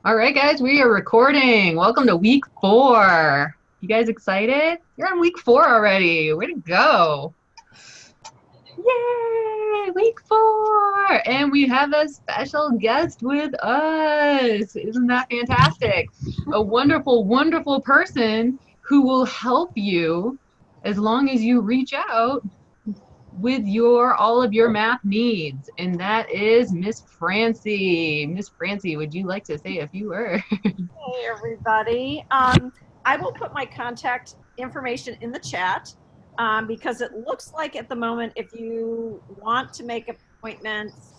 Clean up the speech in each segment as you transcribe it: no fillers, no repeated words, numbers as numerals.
All right, guys, we are recording. Welcome to week 4. You guys excited? You're on week 4 already. Way to go. Yay, week 4. And we have a special guest with us. Isn't that fantastic? A wonderful, wonderful person who will help you as long as you reach out with all of your math needs, and that is Miss Francie. Miss Francie, would you like to say a few words? Hey everybody. I will put my contact information in the chat because it looks like at the moment if you want to make appointments,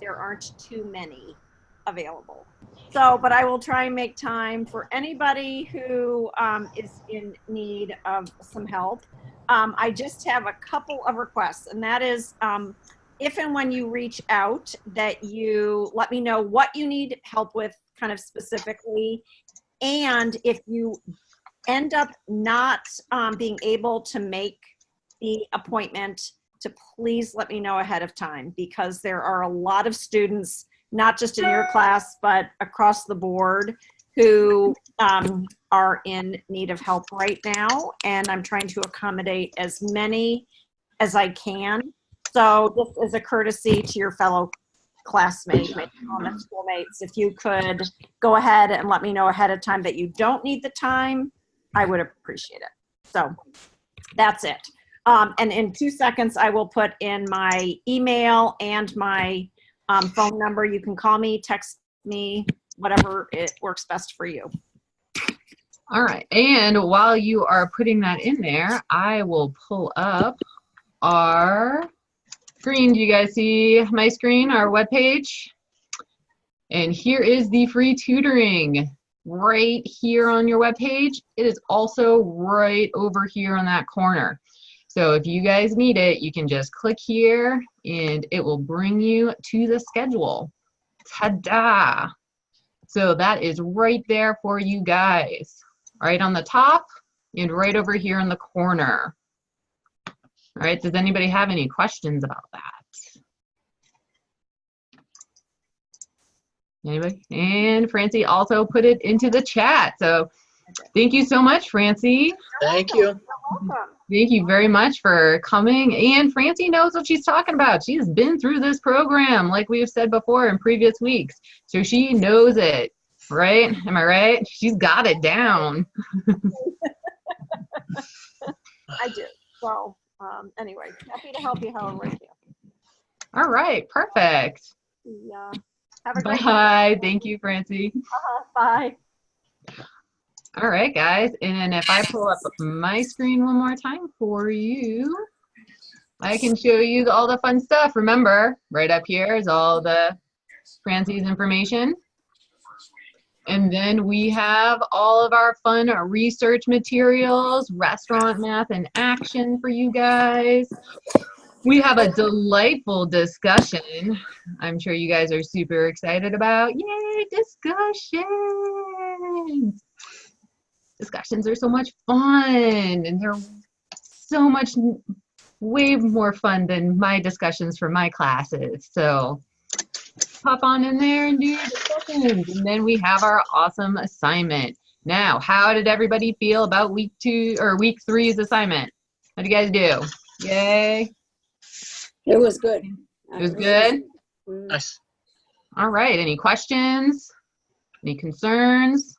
there aren't too many available. So, but I will try and make time for anybody who is in need of some help. I just have a couple of requests, and that is if and when you reach out that you let me know what you need help with kind of specifically, and if you end up not being able to make the appointment, to please let me know ahead of time, because there are a lot of students, not just in your class, but across the board, who are in need of help right now, and I'm trying to accommodate as many as I can. So just as a courtesy to your fellow classmates, schoolmates, if you could go ahead and let me know ahead of time that you don't need the time, I would appreciate it. So that's it. And in 2 seconds, I will put in my email and my phone number. You can call me, text me, whatever it works best for you. All right, and while you are putting that in there, I will pull up our screen. Do you guys see my screen, our webpage? And here is the free tutoring right here on your webpage. It is also right over here on that corner. So if you guys need it, you can just click here and it will bring you to the schedule. Ta-da! So that is right there for you guys, right on the top and right over here in the corner. All right, does anybody have any questions about that? Anybody? And Francie also put it into the chat. So thank you so much, Francie. Thank you. You're welcome. Thank you very much for coming. And Francie knows what she's talking about. She's been through this program, like we've said before in previous weeks. So she knows it, right? Am I right? She's got it down. I do. So anyway, happy to help you however I can. All right, perfect. Yeah. Have a great Bye. day. Thank you, Francie. Bye. All right, guys, and if I pull up my screen one more time for you, I can show you all the fun stuff. Remember, right up here is all the Francie's information. And then we have all of our fun research materials, restaurant math in action for you guys. We have a delightful discussion I'm sure you guys are super excited about. Yay, discussions! Discussions are so much fun, and they're so much way more fun than my discussions for my classes. So pop on in there and do your discussions. And then we have our awesome assignment. Now, how did everybody feel about week 3's assignment? How do you guys do? Yay. It was good. It was good? Nice. All right, any questions? Any concerns?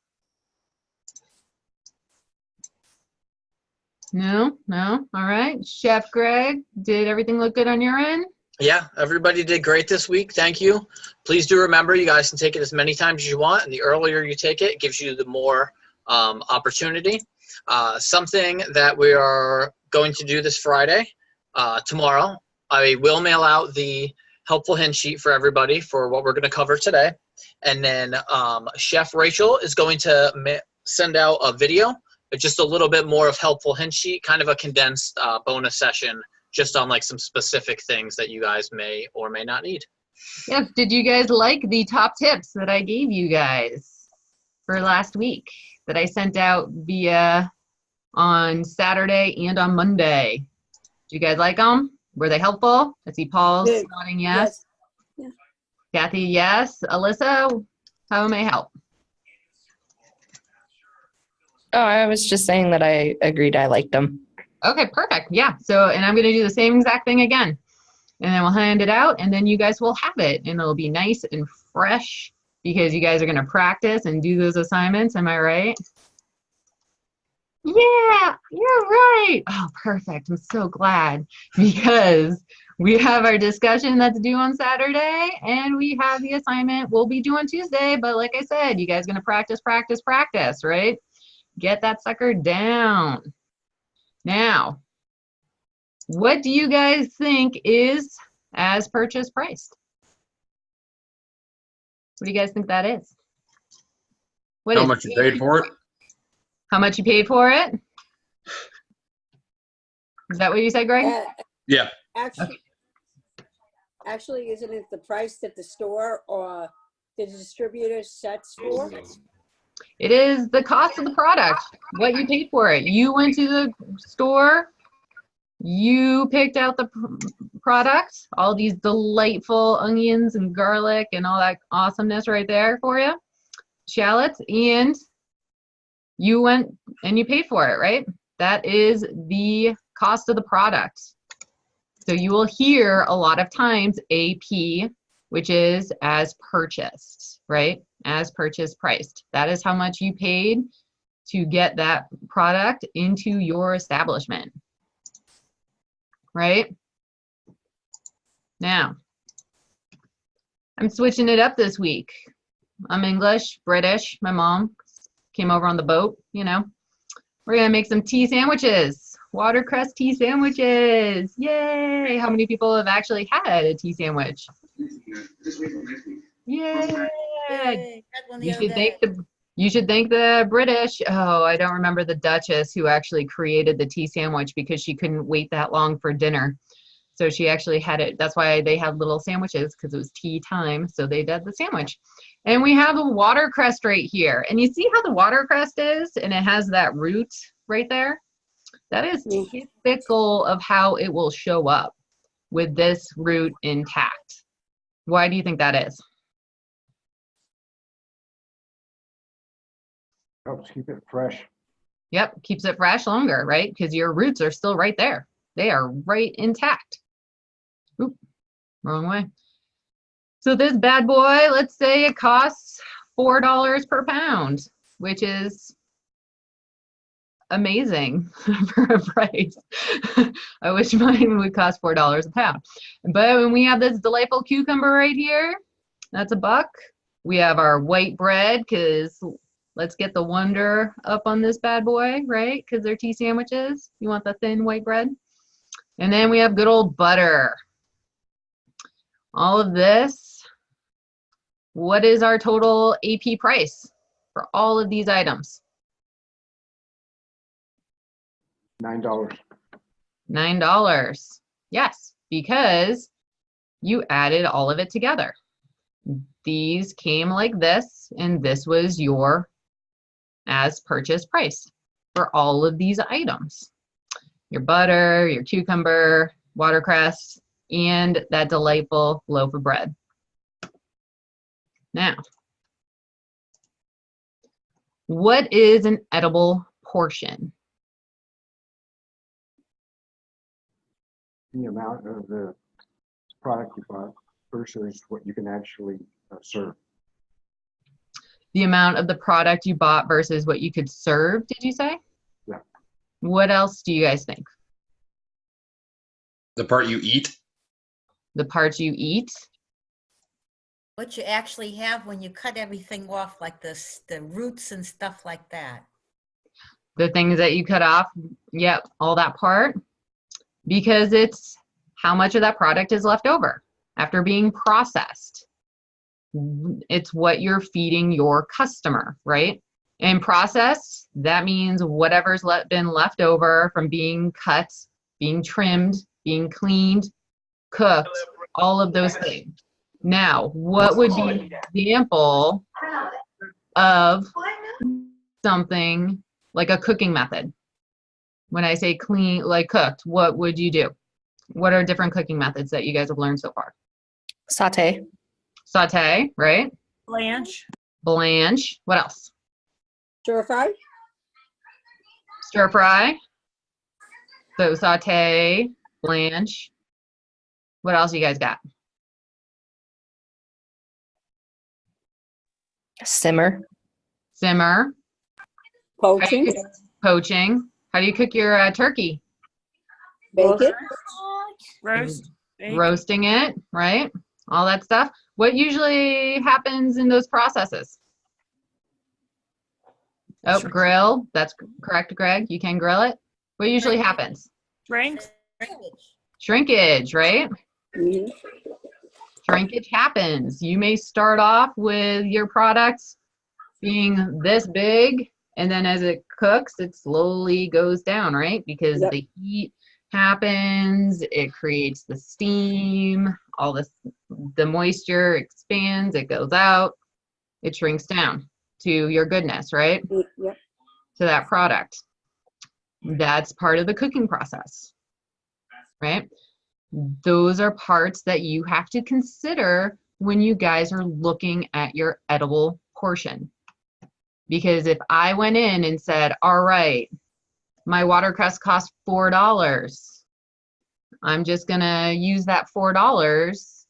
No? All right. Chef Greg, did everything look good on your end? Yeah, everybody did great this week. Thank you. Please do remember, you guys can take it as many times as you want, and the earlier you take it, it gives you the more opportunity. Something that we are going to do this Friday, tomorrow, I will mail out the helpful hint sheet for everybody for what we're going to cover today. And then Chef Rachel is going to send out a video, just a little bit more of helpful hint sheet, kind of a condensed bonus session, just on like some specific things that you guys may or may not need. Yes, did you guys like the top tips that I gave you guys for last week that I sent out via on Saturday and on Monday? Do you guys like them? Were they helpful? I see Paul's nodding yes. Yeah. Kathy, yes. Alyssa, how may I help? Oh, I was just saying that I agreed I liked them. Okay, perfect. Yeah. So, and I'm going to do the same exact thing again. And then we'll hand it out, and then you guys will have it. And it'll be nice and fresh because you guys are going to practice and do those assignments. Am I right? Yeah, you're right. Oh, perfect. I'm so glad because we have our discussion that's due on Saturday, and we have the assignment we'll be due on Tuesday. But like I said, you guys are going to practice, practice, practice, right? Get that sucker down. Now, what do you guys think is as purchase priced? What do you guys think that is? What How is much you paid for it? How much you paid for it? Is that what you said, Greg? Yeah. Actually, isn't it the price that the store or the distributor sets for? It is the cost of the product, what you paid for it. You went to the store, you picked out the product, all these delightful onions and garlic and all that awesomeness right there for you, shallots, and you went and you paid for it, right? That is the cost of the product. So you will hear a lot of times AP, which is as purchased, right? As purchase priced. That is how much you paid to get that product into your establishment, right? Now, I'm switching it up this week. I'm English, British. My mom came over on the boat, you know. We're gonna make some tea sandwiches, watercress tea sandwiches. Yay! How many people have actually had a tea sandwich? Yay! You should thank the British. Oh, I don't remember the Duchess who actually created the tea sandwich because she couldn't wait that long for dinner. So she actually had it. That's why they had little sandwiches, because it was tea time. So they did the sandwich. And we have a watercress right here. And you see how the watercress is? And it has that root right there. That is typical of how it will show up with this root intact. Why do you think that is? Helps keep it fresh. Yep, keeps it fresh longer, right? Because your roots are still right there. They are right intact. Oop, wrong way. So this bad boy, let's say it costs $4 per pound, which is amazing for a price. I wish mine would cost $4 a pound. But when we have this delightful cucumber right here, that's $1. We have our white bread, because let's get the wonder up on this bad boy, right? Because they're tea sandwiches. You want the thin white bread. And then we have good old butter. All of this. What is our total AP price for all of these items? $9. $9. Yes, because you added all of it together. These came like this, and this was your as purchase price for all of these items. Your butter, your cucumber, watercress, and that delightful loaf of bread. Now, what is an edible portion? The amount of the product you bought versus what you can actually serve. The amount of the product you bought versus what you could serve, did you say? Yeah. What else do you guys think? The part you eat. The parts you eat? What you actually have when you cut everything off, like this, the roots and stuff like that. The things that you cut off? Yep, all that part. Because it's how much of that product is left over after being processed. It's what you're feeding your customer, right? And processed, that means whatever's been left over from being cut, being trimmed, being cleaned, cooked, all of those things. Now, what would be an example of something like a cooking method? When I say clean, like cooked, what would you do? What are different cooking methods that you guys have learned so far? Saute. Saute, right? Blanch. Blanch. What else? Stir fry? Stir fry. So saute, blanch. What else you guys got? Simmer. Simmer. Poaching? Poaching. How do you cook your turkey? Bake it? Roast. Roasting it, right? All that stuff. What usually happens in those processes? Oh, grill. That's correct, Greg. You can grill it. What usually happens? Shrinkage. Shrinkage, right? Mhm. Shrinkage happens. You may start off with your products being this big, and then as it cooks, it slowly goes down, right? Because Yep. the heat happens, it creates the steam, all this, the moisture expands, it goes out, it shrinks down to your goodness, right? Yep. To that product. That's part of the cooking process, right? Those are parts that you have to consider when you guys are looking at your edible portion. Because if I went in and said, all right, my watercress costs $4, I'm just gonna use that $4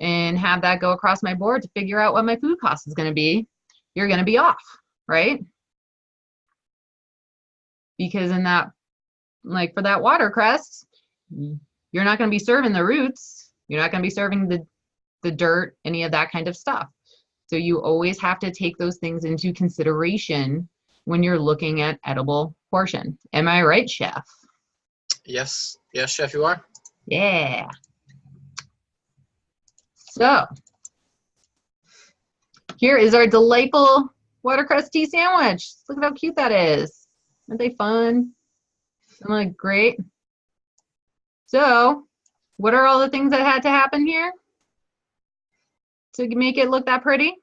and have that go across my board to figure out what my food cost is gonna be, you're gonna be off, right? Because in that, like for that watercress, you're not gonna be serving the roots, you're not gonna be serving the dirt, any of that kind of stuff. So you always have to take those things into consideration when you're looking at edible portion. Am I right, Chef? Yes. Yes, Chef, you are. Yeah. So here is our delightful watercress tea sandwich. Look at how cute that is. Aren't they fun? Isn't that great? So what are all the things that had to happen here to make it look that pretty?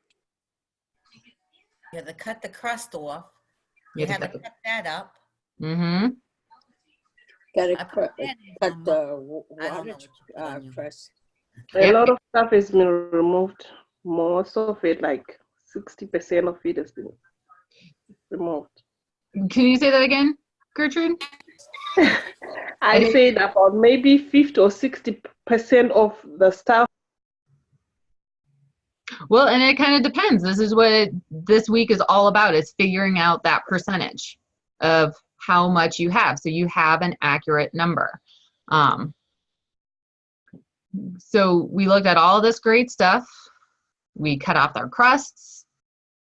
You have to cut the crust off. You You have to have to cut that up. Mm-hmm. Gotta I put that in cut the I don't know what you put on your- crust. A lot of stuff has been removed. Most of it, like 60% of it, has been removed. Can you say that again, Gertrude? I said about maybe 50 or 60% of the stuff. Well, and it kind of depends. This is what this week is all about, is figuring out that percentage of how much you have, so you have an accurate number. So we looked at all this great stuff. We cut off their crusts.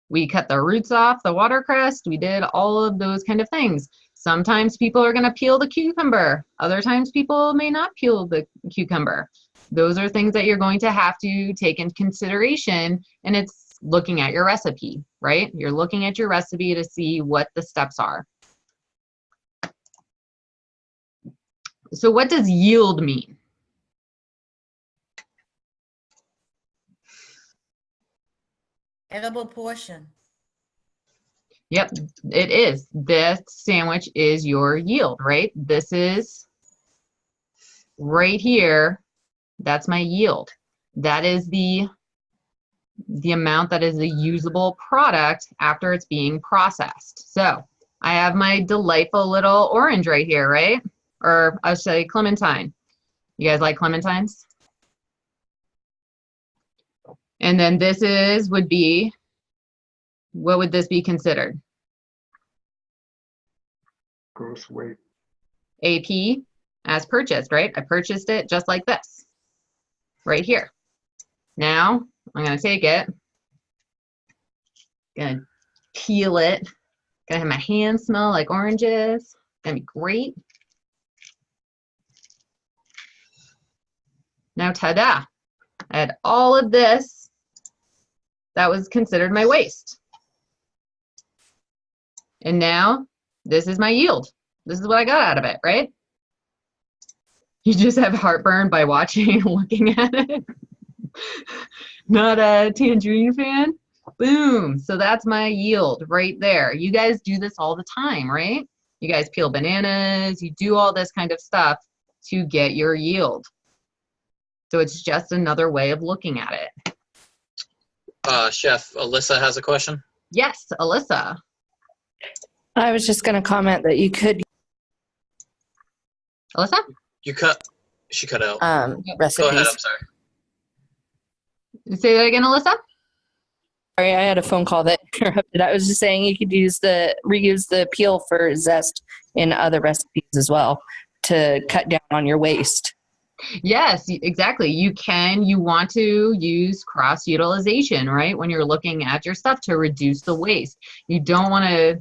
We cut the roots off the watercress. We did all of those kind of things. Sometimes people are going to peel the cucumber. Other times people may not peel the cucumber. Those are things that you're going to have to take into consideration, and it's looking at your recipe, right? You're looking at your recipe to see what the steps are. So what does yield mean? Edible portion. Yep, it is. This sandwich is your yield, right? This is right here. That's my yield. That is the amount that is the usable product after it's being processed. So I have my delightful little orange right here, right? Or I'll say clementine. You guys like clementines? And then this would be, what would this be considered? Gross weight. AP as purchased, right? I purchased it just like this, right here. Now I'm gonna take it, gonna peel it, gonna have my hands smell like oranges, gonna be great. Now, ta-da, I had all of this that was considered my waste. And now this is my yield. This is what I got out of it, right? You just have heartburn by watching and looking at it. Not a tangerine fan? Boom. So that's my yield right there. You guys do this all the time, right? You guys peel bananas, you do all this kind of stuff to get your yield. So it's just another way of looking at it. Chef Alyssa has a question. Yes, Alyssa. I was just going to comment that you could Alyssa? She cut out. recipes. Go ahead, I'm sorry. Say that again, Alyssa? Sorry, I had a phone call that interrupted. I was just saying you could reuse the peel for zest in other recipes as well to cut down on your waste. Yes, exactly. You want to use cross utilization, right? When you're looking at your stuff to reduce the waste. You don't want to,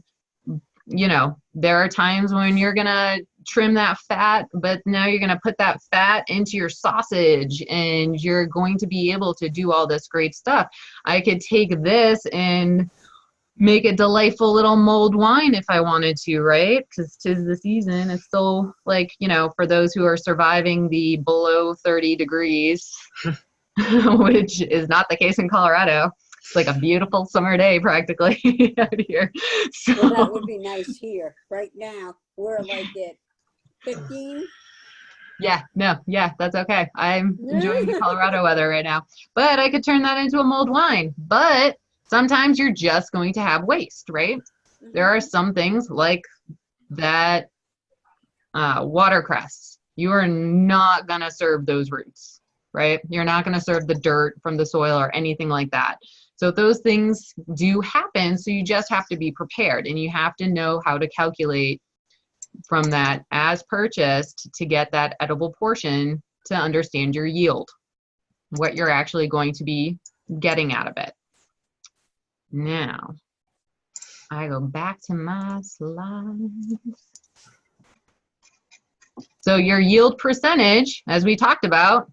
there are times when you're going to trim that fat, but now you're going to put that fat into your sausage and you're going to be able to do all this great stuff. I could take this and make a delightful little mulled wine if I wanted to, right? Because 'tis the season. It's still like, for those who are surviving the below 30 degrees, which is not the case in Colorado. It's like a beautiful summer day practically out here. So, Well, that would be nice here. Right now, we're like at 15. yeah, that's okay. I'm enjoying the Colorado weather right now. But I could turn that into a mulled wine. But sometimes you're just going to have waste, right? There are some things like that watercress. You are not going to serve those roots, right? You're not going to serve the dirt from the soil or anything like that. So those things do happen, so you just have to be prepared, and you have to know how to calculate from that as purchased to get that edible portion to understand your yield, what you're actually going to be getting out of it. Now, I go back to my slides. So your yield percentage, as we talked about,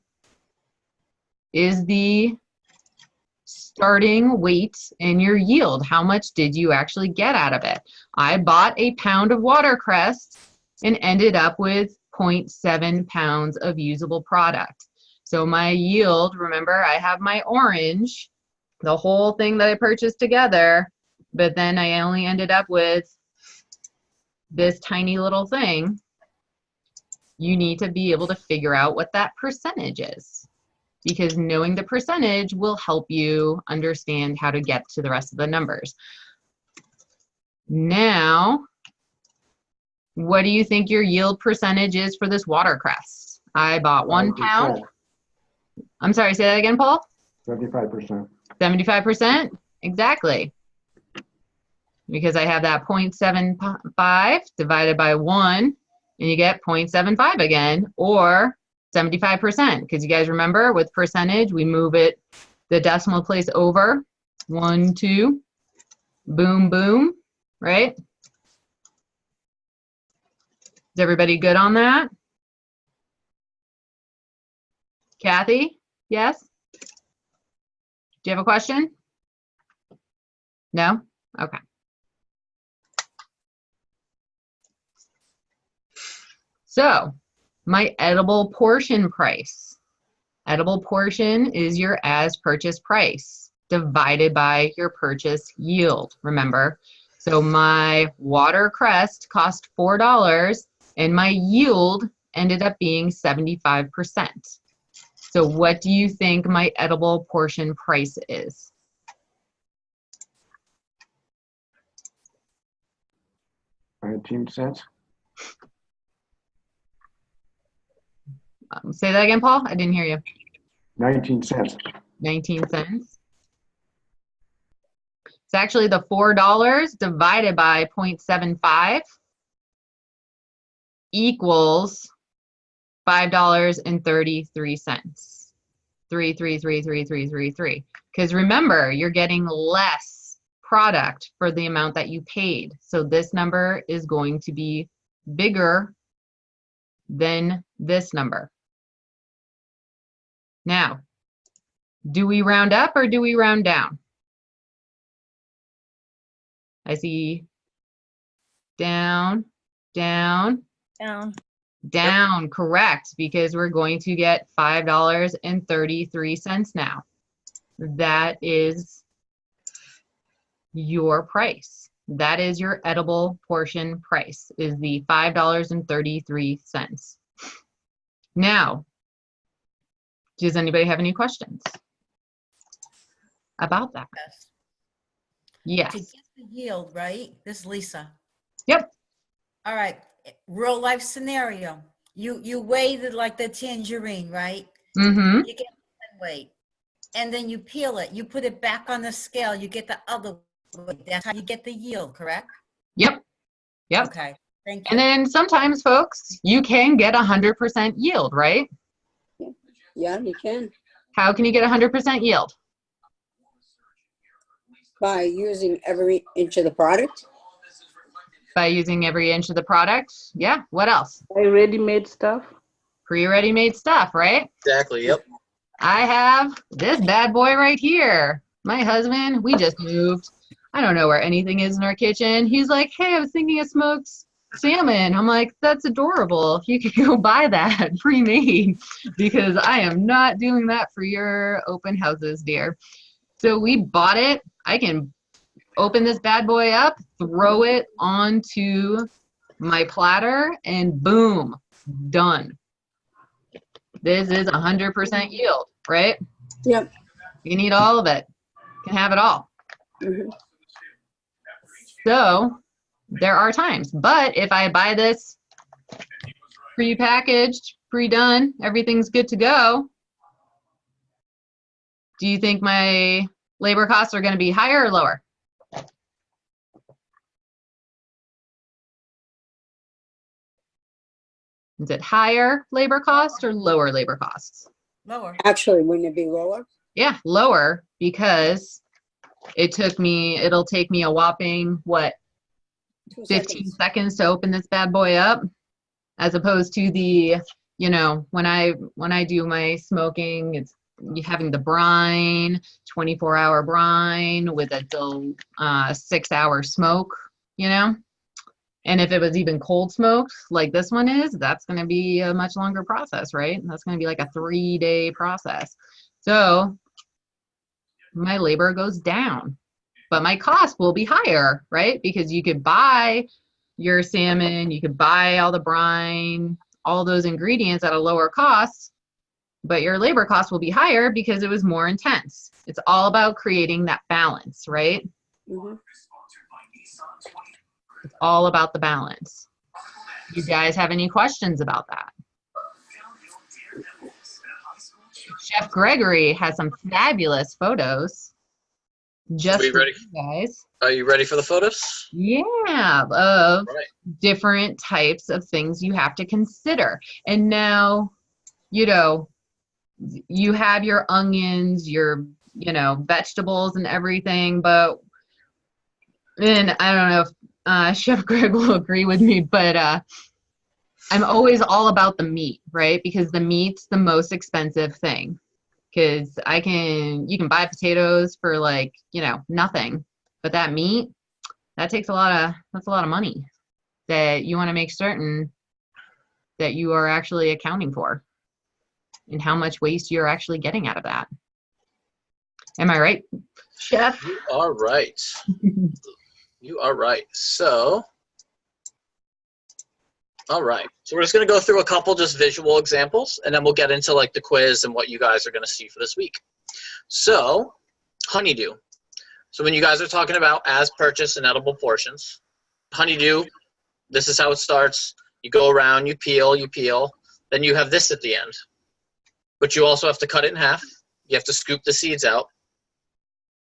is the starting weight in your yield. How much did you actually get out of it? I bought a pound of watercress and ended up with 0.7 pounds of usable product. So my yield, remember, I have my orange, the whole thing that I purchased together, but then I only ended up with this tiny little thing. You need to be able to figure out what that percentage is, because knowing the percentage will help you understand how to get to the rest of the numbers. Now, what do you think your yield percentage is for this watercress? I bought 1 pound. I'm sorry, say that again, Paul? 75%. 75%? Exactly. Because I have that 0.75 divided by 1, and you get 0.75 again, or 75%. Because you guys remember, with percentage, we move it the decimal place over. 1, 2, boom, boom, right? Is everybody good on that? Kathy? Yes? Do you have a question? No? Okay. So, my edible portion price. Edible portion is your as purchased price divided by your purchase yield, remember? So my watercress cost $4 and my yield ended up being 75%. So what do you think my edible portion price is? $0.19. Say that again, Paul. I didn't hear you. 19 cents. 19 cents. It's actually the $4 divided by 0.75 equals $5.33. 3333333. Because remember, you're getting less product for the amount that you paid. So this number is going to be bigger than this number. Now, do we round up or do we round down? I see down, down, Down. down, yep. Correct, because we're going to get $5.33 now. That is your price. That is your edible portion price, is the $5.33. Now, does anybody have any questions? about that. Yes. To Yes. get the yield, right? This is Lisa. Yep. All right. Real life scenario. You weigh the tangerine, right? Mm-hmm. You get one weight. And then you peel it. You put it back on the scale. You get the other weight. That's how you get the yield, correct? Yep. Yep. Okay. Thank you. And then sometimes, folks, you can get 100% yield, right? Yeah, you can. How can you get 100% yield? By using every inch of the product. By using every inch of the product. Yeah. What else? Buy ready-made stuff. Pre-ready made stuff, right? Exactly. Yep. I have this bad boy right here. My husband, we just moved. I don't know where anything is in our kitchen. He's like, hey, I was thinking of smoked salmon. I'm like, that's adorable. You could go buy that pre-made because I am not doing that for your open houses, dear. So we bought it. I can open this bad boy up, throw it onto my platter, and boom, done. This is 100% yield, right? Yep. You need all of it. You can have it all. Mm-hmm. So there are times, but if I buy this pre-packaged, pre-done, everything's good to go, do you think my labor costs are going to be higher or lower? Is it higher labor cost or lower labor costs? Lower. Actually, wouldn't it be lower? Yeah, lower, because it'll take me a whopping, what, 2 15 seconds to open this bad boy up, as opposed to the, you know, when I do my smoking, it's having the brine, 24-hour brine with a 6-hour smoke, you know. And if it was even cold smoked like this one is, that's going to be a much longer process, right? That's going to be like a 3-day process. So my labor goes down, but my cost will be higher, right? Because you could buy your salmon, you could buy all the brine, all those ingredients at a lower cost, but your labor cost will be higher because it was more intense. It's all about creating that balance, right? Mm-hmm. It's all about the balance. You guys have any questions about that? Chef Gregory has some fabulous photos. Just for you guys. Are you ready for the photos? Yeah, of different types of things you have to consider. And now, you know, you have your onions, your, you know, vegetables and everything, but and I don't know if Chef Greg will agree with me, but I'm always all about the meat, right? Because the meat's the most expensive thing. Because you can buy potatoes for like, you know, nothing, but that meat, that's a lot of money that you want to make certain that you are actually accounting for and how much waste you're actually getting out of that. Am I right, Chef? You are right. You are right. So, all right. So we're just going to go through a couple just visual examples, and then we'll get into like the quiz and what you guys are going to see for this week. So, honeydew. So when you guys are talking about as purchased and edible portions, honeydew, this is how it starts. You go around, you peel, then you have this at the end. But you also have to cut it in half. You have to scoop the seeds out.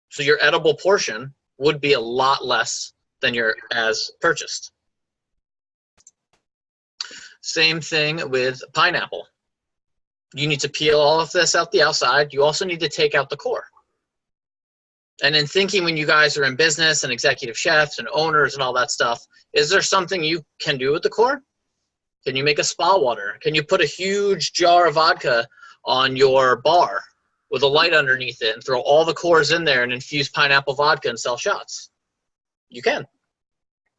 So your edible portion would be a lot less than your as purchased. Same thing with pineapple. You need to peel all of this out the outside. You also need to take out the core. And in thinking when you guys are in business and executive chefs and owners and all that stuff, is there something you can do with the core? Can you make a spa water? Can you put a huge jar of vodka on your bar with a light underneath it and throw all the cores in there and infuse pineapple vodka and sell shots? You can.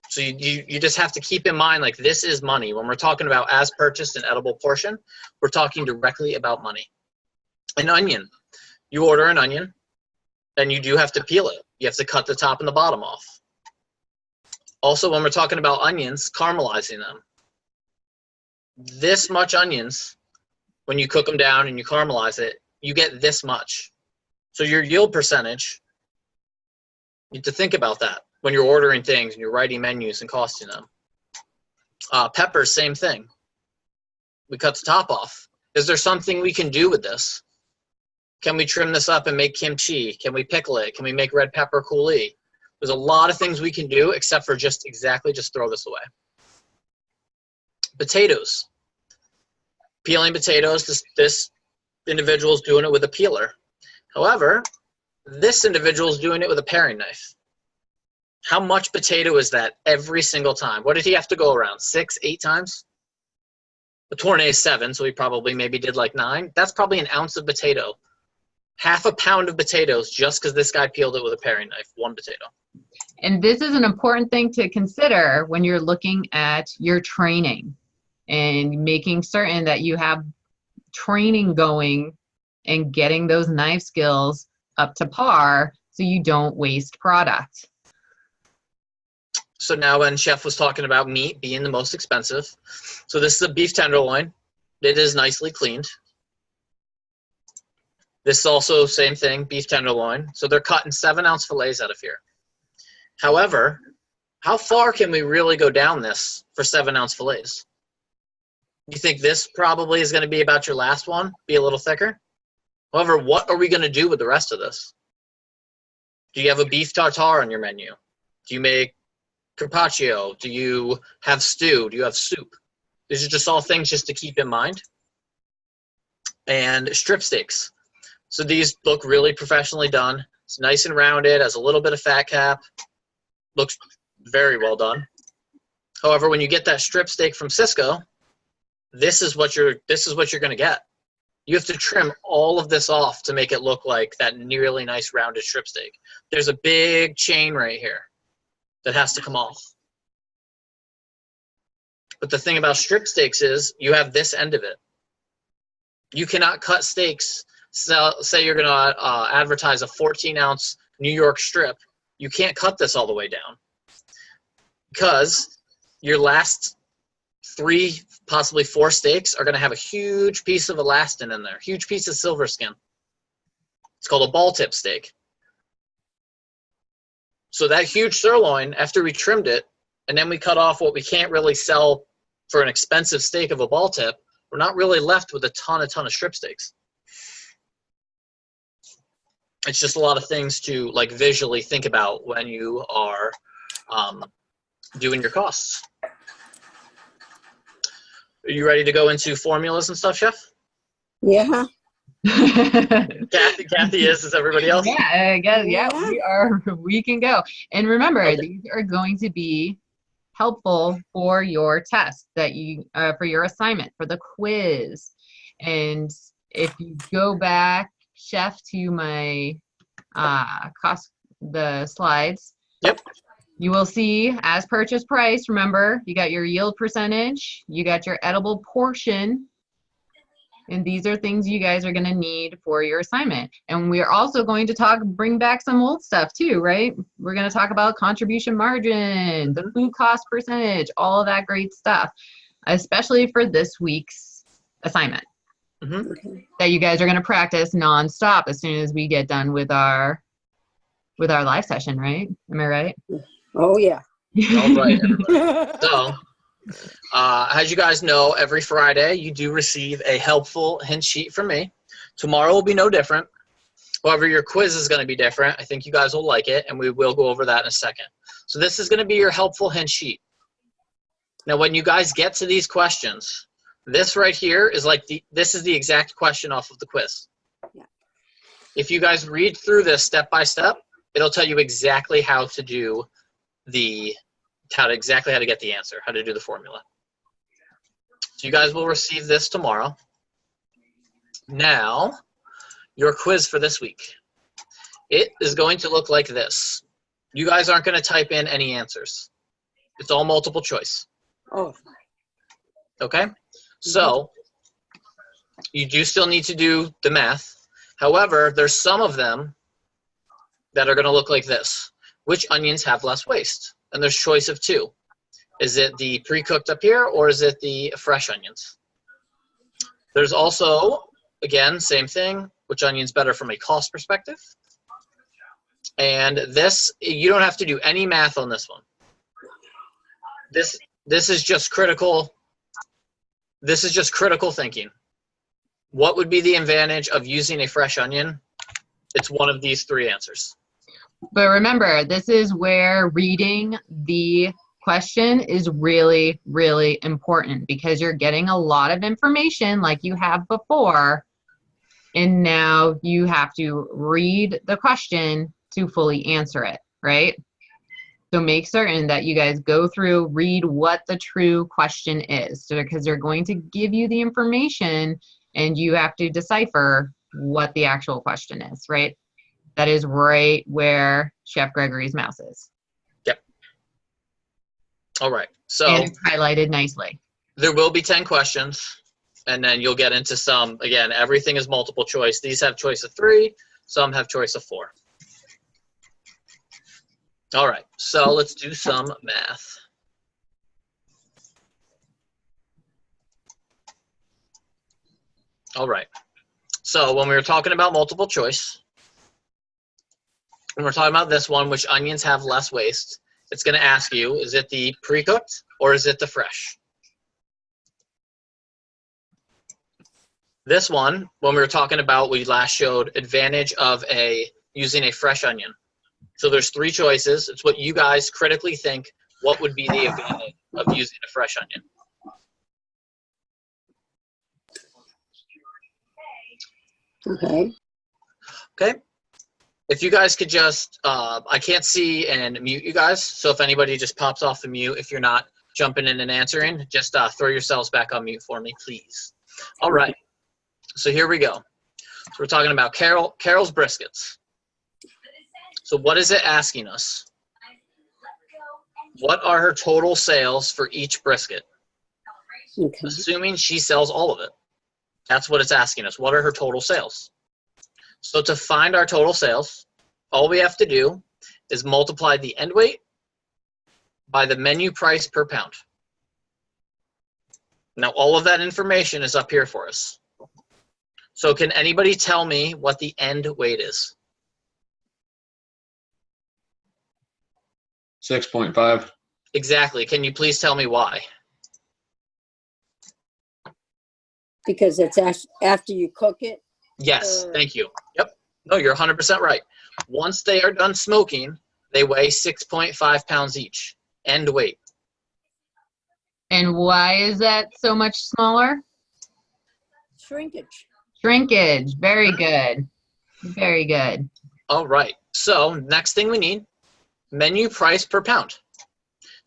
So you just have to keep in mind, like, this is money. When we're talking about as purchased and edible portion, we're talking directly about money. An onion. You order an onion, and you do have to peel it. You have to cut the top and the bottom off. Also, when we're talking about onions, caramelizing them. This much onions, when you cook them down and you caramelize it, you get this much. So your yield percentage, you need to think about that when you're ordering things and you're writing menus and costing them. Peppers, same thing. We cut the top off. Is there something we can do with this? Can we trim this up and make kimchi? Can we pickle it? Can we make red pepper coulis? There's a lot of things we can do except for just throw this away. Potatoes. Peeling potatoes, this individual is doing it with a peeler. However, this individual is doing it with a paring knife. How much potato is that every single time? What did he have to go around? 6, 8 times? The tournée is 7, so he probably maybe did like 9. That's probably an ounce of potato. Half a pound of potatoes just because this guy peeled it with a paring knife, 1 potato. And this is an important thing to consider when you're looking at your training and making certain that you have training going and getting those knife skills up to par so you don't waste product. So now when Chef was talking about meat being the most expensive, so this is a beef tenderloin. It is nicely cleaned. This is also same thing, beef tenderloin. So they're cut in 7-ounce fillets out of here. However, how far can we really go down this for 7-ounce fillets? You think this probably is going to be about your last one, be a little thicker? However, what are we going to do with the rest of this? Do you have a beef tartare on your menu? Do you make carpaccio? Do you have stew? Do you have soup? These are just all things just to keep in mind. And strip steaks. So these look really professionally done. It's nice and rounded, has a little bit of fat cap. Looks very well done. However, when you get that strip steak from Cisco, this is what you're going to get. You have to trim all of this off to make it look like that really nice rounded strip steak. There's a big chain right here that has to come off. But the thing about strip steaks is you have this end of it. You cannot cut steaks. Say you're going to advertise a 14-ounce New York strip. You can't cut this all the way down because your last 3, possibly 4 steaks are going to have a huge piece of elastin in there, huge piece of silver skin. It's called a ball tip steak. So that huge sirloin, after we trimmed it, and then we cut off what we can't really sell for an expensive steak of a ball tip, we're not really left with a ton of strip steaks. It's just a lot of things to like visually think about when you are doing your costs. Are you ready to go into formulas and stuff, Chef? Yeah. Kathy is everybody else? Yeah, I guess, yeah, we can go. And remember, okay, these are going to be helpful for your test that you, for your assignment, for the quiz. And if you go back, Chef, to my the slides. Yep. You will see as purchase price, remember, you got your yield percentage, you got your edible portion, and these are things you guys are going to need for your assignment. And we are also going to bring back some old stuff too, right? We're going to talk about contribution margin, the food cost percentage, all of that great stuff, especially for this week's assignment. Mm-hmm. That you guys are going to practice nonstop as soon as we get done with our live session, right? Am I right? Oh yeah. All right, everybody. So, as you guys know, every Friday you do receive a helpful hint sheet from me. Tomorrow will be no different. However, your quiz is going to be different. I think you guys will like it, and we will go over that in a second. So this is going to be your helpful hint sheet. Now, when you guys get to these questions, this right here is like this is the exact question off of the quiz. Yeah. If you guys read through this step by step, it'll tell you exactly how to do how to get the answer, how to do the formula. So you guys will receive this tomorrow. Now, your quiz for this week. It is going to look like this. You guys aren't going to type in any answers. It's all multiple choice. Oh. Okay? So, you do still need to do the math. However, there's some of them that are going to look like this. Which onions have less waste? And there's choice of 2. Is it the pre-cooked up here, or is it the fresh onions? There's also, again, same thing, which onion's better from a cost perspective. And this, you don't have to do any math on this one. This is just critical. This is just critical thinking. What would be the advantage of using a fresh onion? It's one of these three answers. But remember, this is where reading the question is really, really important, because you're getting a lot of information like you have before, and now you have to read the question to fully answer it, right? So make certain that you guys go through, read what the true question is, because they're going to give you the information and you have to decipher what the actual question is, right? That is right where Chef Gregory's mouse is. Yep. All right. So and it's highlighted nicely. There will be 10 questions, and then you'll get into some. Again, everything is multiple choice. These have choice of 3. Some have choice of 4. All right. So let's do some math. All right. So when we were talking about multiple choice, when we're talking about this one, which onions have less waste, it's going to ask you, is it the pre-cooked or is it the fresh? This one, when we were talking about, we last showed advantage of using a fresh onion. So there's 3 choices. It's what you guys critically think, what would be the advantage of using a fresh onion? Okay. Okay. If you guys could just, I can't see and mute you guys. So if anybody just pops off the mute, if you're not jumping in and answering, just throw yourselves back on mute for me, please. All right. So here we go. So we're talking about Carol's briskets. So what is it asking us? What are her total sales for each brisket? Okay. Assuming she sells all of it. That's what it's asking us. What are her total sales? So to find our total sales, all we have to do is multiply the end weight by the menu price per pound. Now all of that information is up here for us. So can anybody tell me what the end weight is? 6.5. Exactly. Can you please tell me why? Because it's after you cook it. Yes, thank you. Yep. No, you're 100% right. Once they are done smoking, they weigh 6.5 pounds each. End weight. And why is that so much smaller? Shrinkage. Shrinkage. Very good. Very good. All right. So next thing we need, menu price per pound.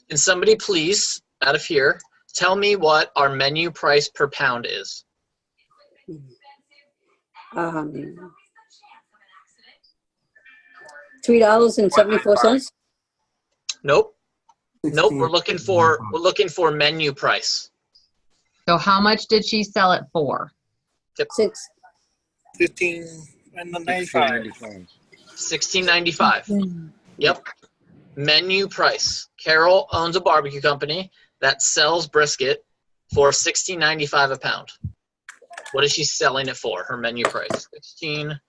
Can somebody please, out of here, tell me what our menu price per pound is? $3.74. Nope. Nope. We're looking for menu price. So how much did she sell it for? Yep. $16.95. $16.95. Yep. Menu price. Carol owns a barbecue company that sells brisket for $16.95 a pound. What is she selling it for? Her menu price, $16.95.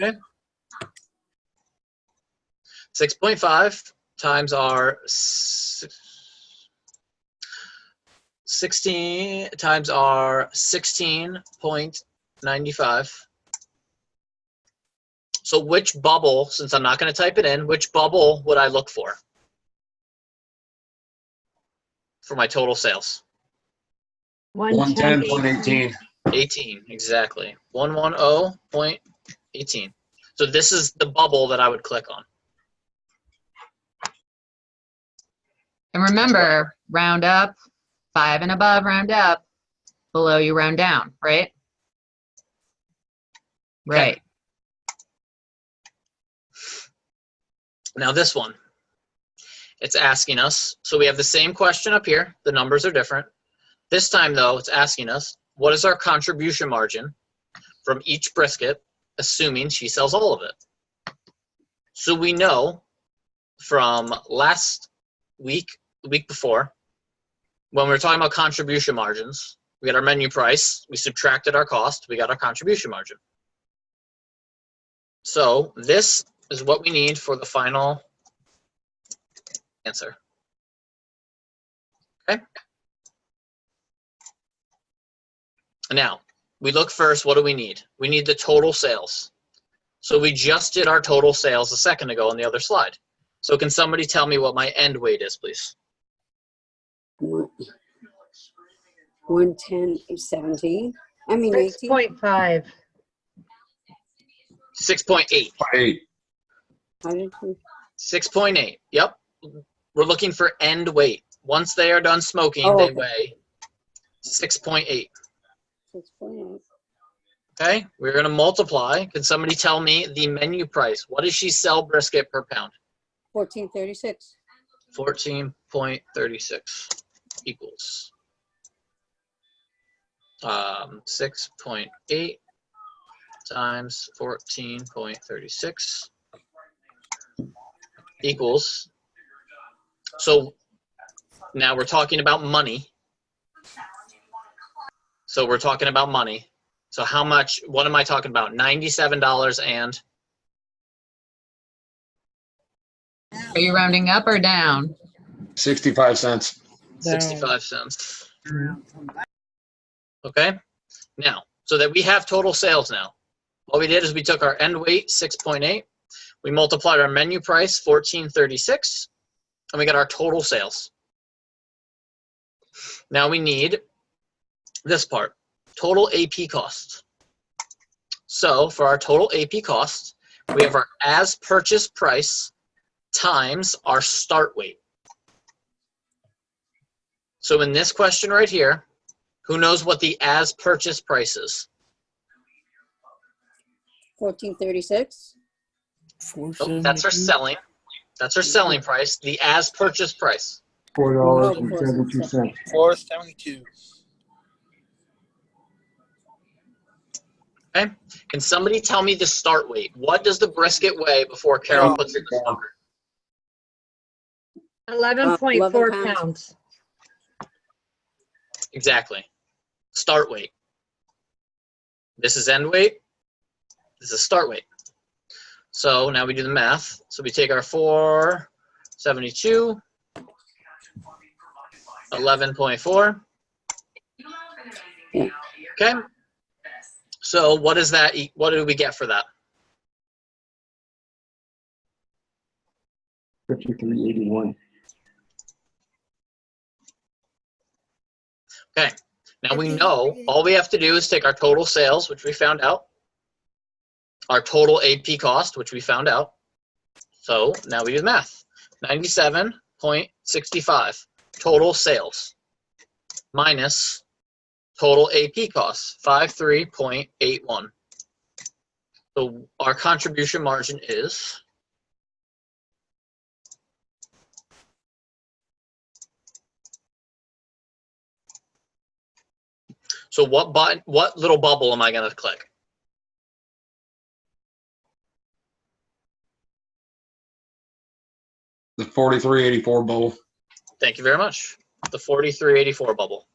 Okay. 6.5 times our 16 times our 16.95. So which bubble, since I'm not going to type it in, which bubble would I look for my total sales? 110.18. 18, exactly. 110.18. So this is the bubble that I would click on. And remember, round up, 5 and above, round up, below you round down, right? Right. Okay. Now this one, it's asking us, so we have the same question up here, the numbers are different. This time though, it's asking us, what is our contribution margin from each brisket, assuming she sells all of it? So we know from last week, the week before, when we were talking about contribution margins, we got our menu price, we subtracted our cost, we got our contribution margin. So this is what we need for the final answer. Okay. Now, we look first, what do we need? We need the total sales. So we just did our total sales a second ago on the other slide. So can somebody tell me what my end weight is, please? 110, 17. I mean, 18. 6.5. 6.8. 8. 6.8. Yep. We're looking for end weight. Once they are done smoking, Oh, they okay. weigh 6.8. 6.8. Okay, we're going to multiply. Can somebody tell me the menu price? What does she sell brisket per pound? 14.36. 14.36 equals 6.8 times 14.36 equals, so now we're talking about money. So we're talking about money. So how much, what am I talking about? $97 and? Are you rounding up or down? 65 cents. 65 cents. Okay. Now, so that we have total sales now, what we did is we took our end weight, 6.8. We multiplied our menu price, 14.36, and we got our total sales. Now we need this part, total AP cost. So for our total AP cost, we have our as purchased price times our start weight. So in this question right here, who knows what the as purchased price is? 14.36. Oh, that's our selling. That's our selling price. The as purchased price. $4.72. $4.72. Okay. Can somebody tell me the start weight? What does the brisket weigh before Carol puts it in the smoker? 11 pounds. Exactly. Start weight. This is end weight. This is start weight. So now we do the math. So we take our 472, 11.4. Okay. So what is that? What do we get for that? 53.81. Okay. Now we know all we have to do is take our total sales, which we found out, our total AP cost, which we found out. So now we do the math. 97.65 total sales minus total AP costs, 53.81. So our contribution margin is so what little bubble am I going to click? The 43.84 bowl. Thank you very much. The 43.84 bubble.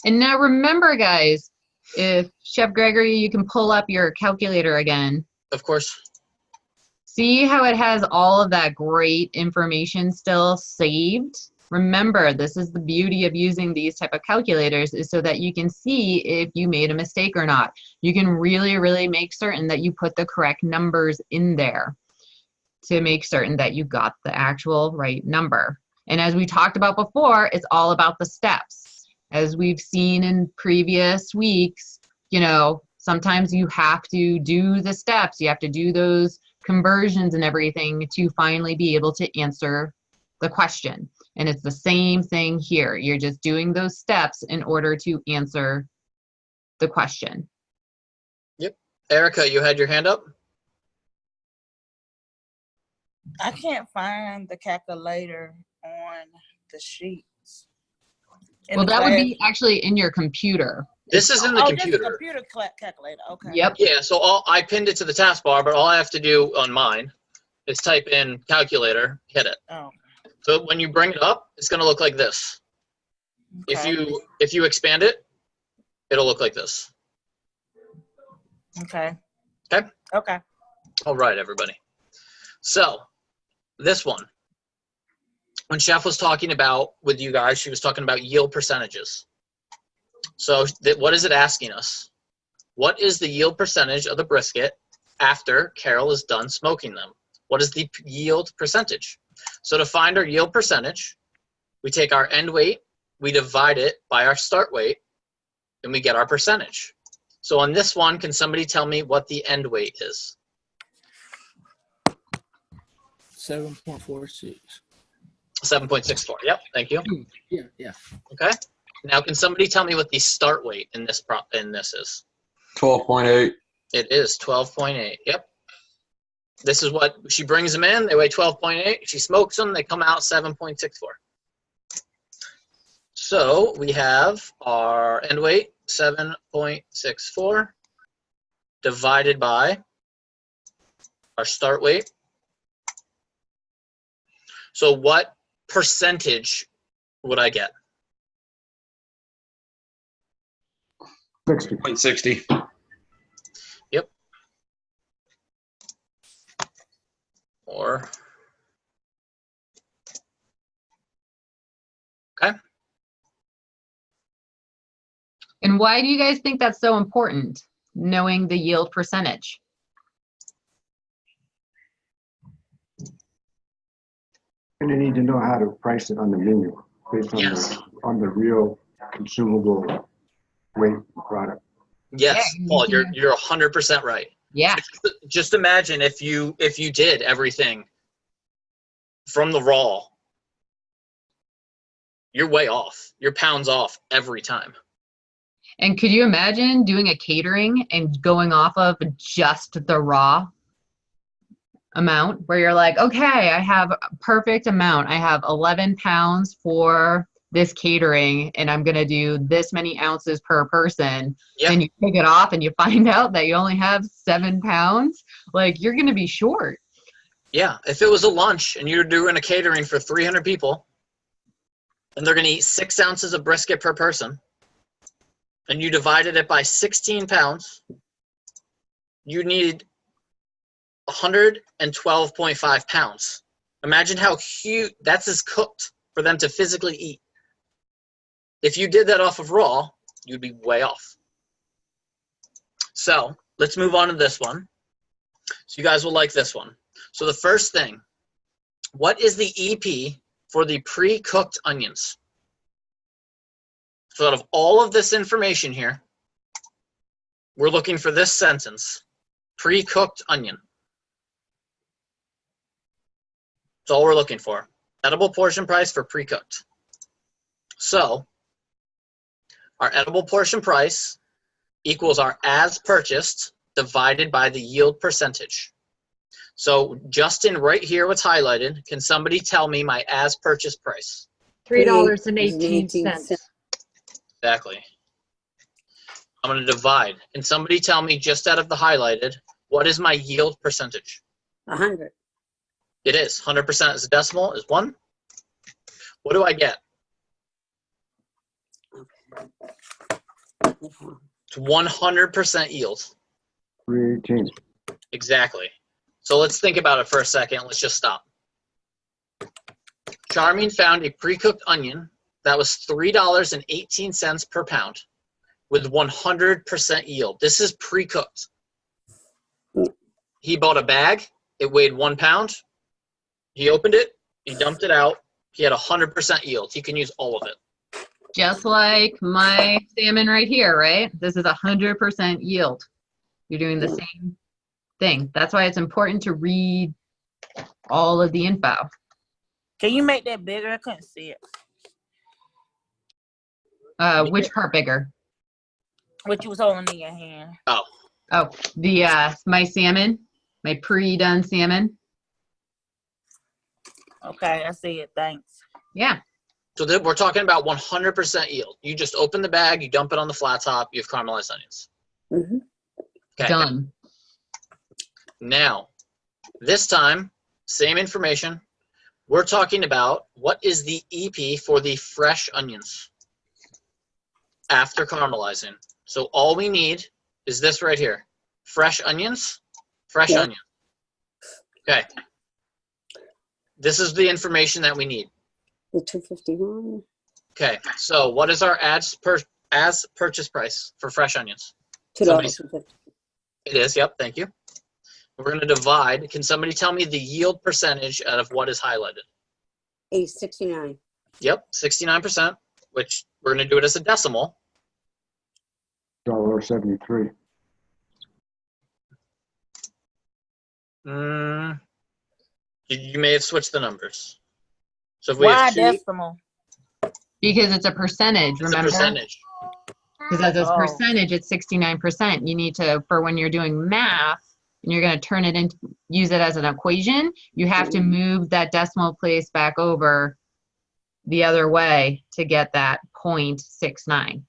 And now remember, guys, if Chef Gregory, you can pull up your calculator again. Of course. See how it has all of that great information still saved? Remember, this is the beauty of using these type of calculators, is so that you can see if you made a mistake or not. You can really, really make certain that you put the correct numbers in there to make certain that you got the actual right number. And as we talked about before, it's all about the steps. As we've seen in previous weeks, you know, sometimes you have to do the steps. You have to do those conversions and everything to finally be able to answer the question. And it's the same thing here. You're just doing those steps in order to answer the question. Yep. Erica, you had your hand up? I can't find the calculator on the sheets. Well, that would be actually in your computer. This is in the computer. This is computer calculator. Okay. Yep. Yeah, so I pinned it to the taskbar, but all I have to do on mine is type in calculator, hit it. Oh. So when you bring it up, it's going to look like this. Okay. If you expand it, it'll look like this. Okay. Okay? Okay. All right, everybody. So this one, when Chef was talking about with you guys, she was talking about yield percentages. So what is it asking us? What is the yield percentage of the brisket after Carol is done smoking them? What is the yield percentage? So to find our yield percentage, we take our end weight, we divide it by our start weight, and we get our percentage. So on this one, can somebody tell me what the end weight is? 7.46. 7.64. Yep, thank you. Yeah. Okay. Now, can somebody tell me what the start weight in this is? 12.8. It is 12.8. Yep. This is what she brings them in. They weigh 12.8. She smokes them. They come out 7.64. So we have our end weight, 7.64, divided by our start weight. So what percentage would I get? 60. Yep. Or, okay. And why do you guys think that's so important, knowing the yield percentage? And you need to know how to price it on the menu based on Yes. on the real consumable weight of the product. Yes, Yeah, Paul, you you're 100% right. Yeah. Just imagine if you did everything from the raw, you're way off. You're pounds off every time. And could you imagine doing a catering and going off of just the raw amount where you're like, okay, I have a perfect amount. I have 11 pounds for this catering and I'm going to do this many ounces per person. Yeah. And you pick it off and you find out that you only have 7 pounds. Like, you're going to be short. Yeah, if it was a lunch and you're doing a catering for 300 people and they're going to eat 6 ounces of brisket per person and you divided it by 16 pounds, you need 112.5 pounds. Imagine how huge that's as cooked for them to physically eat. If you did that off of raw, you'd be way off. So let's move on to this one. So you guys will like this one. So the first thing, what is the EP for the pre-cooked onions? So out of all of this information here, we're looking for this sentence, pre-cooked onion. That's all we're looking for. Edible portion price for pre-cooked. So our edible portion price equals our as purchased divided by the yield percentage. So Justin, right here, what's highlighted, can somebody tell me my as purchased price? $3.18. Exactly. I'm going to divide. Can somebody tell me just out of the highlighted, what is my yield percentage? 100. It is. 100% as a decimal is 1. What do I get? It's 100% yield. 318. Exactly. So let's think about it for a second. Let's just stop. Charming found a pre-cooked onion that was $3.18 per pound with 100% yield. This is pre-cooked. He bought a bag. It weighed 1 pound. He opened it. He dumped it out. He had 100% yield. He can use all of it. Just like my salmon right here, right? This is 100% yield. You're doing the same thing. That's why it's important to read all of the info. Can you make that bigger? I couldn't see it. Which part bigger? What you was holding in your hand. Oh. Oh, the my salmon, my pre-done salmon. Okay, I see it. Thanks. Yeah. So we're talking about 100% yield. You just open the bag, you dump it on the flat top, you have caramelized onions. Mm-hmm. Okay. Done. Now, this time, same information. We're talking about what is the EP for the fresh onions after caramelizing. So all we need is this right here. Fresh onions, fresh Yeah. onion. Okay. This is the information that we need. The 251. Okay, so what is our as purchase price for fresh onions? $2.50. It is, yep, thank you. We're going to divide. Can somebody tell me the yield percentage out of what is highlighted? 869. Yep, 69%, which we're going to do it as a decimal. $1.73. You may have switched the numbers. So if we Why have two, decimal? Because it's a percentage, it's a remember? percentage. Because as a Oh. percentage, it's 69%. You need to, for when you're doing math, and you're going to turn it into, use it as an equation, you have to move that decimal place back over the other way to get that 0.69.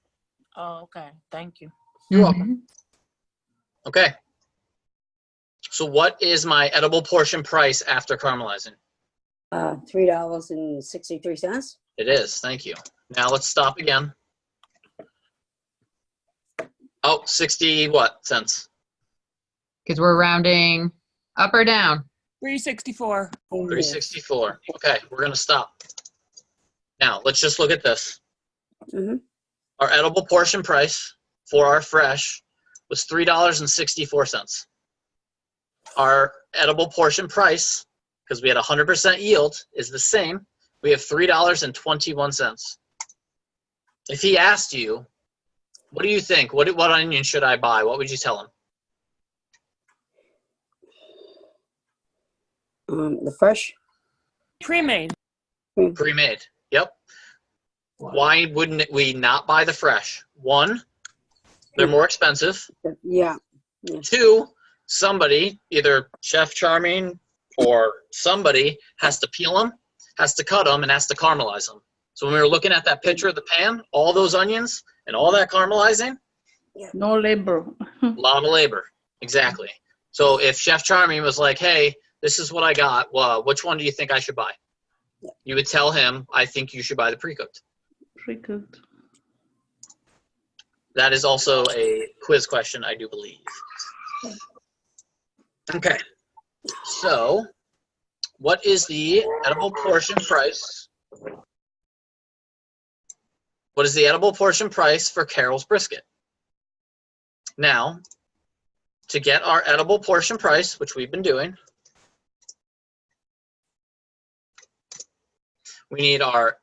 Oh, okay. Thank you. You're welcome. Okay. So what is my edible portion price after caramelizing? $3.63. It is, thank you. Now let's stop again. Oh, 60 what cents? Because we're rounding up or down. 364. 364. Okay, we're gonna stop. Now let's just look at this. Mhm. Our edible portion price for our fresh was $3.64. Our edible portion price, because we had 100% yield, is the same. We have $3.21. If he asked you, what do you think? What onion should I buy? What would you tell him? The fresh. Pre-made. Pre-made. Yep. Why wouldn't we not buy the fresh? One, they're more expensive. Yeah. Two, somebody, either Chef Charming or somebody, has to peel them, has to cut them, and has to caramelize them. So when we were looking at that picture of the pan, all those onions and all that caramelizing, No labor. a lot of labor. Exactly. So if Chef Charming was like, hey, this is what I got, well, which one do you think I should buy? You would tell him, I think you should buy the pre-cooked. Pre-cooked. That is also a quiz question, I do believe. Okay. So, what is the edible portion price? What is the edible portion price for Carol's brisket? Now, to get our edible portion price, which we've been doing, we need our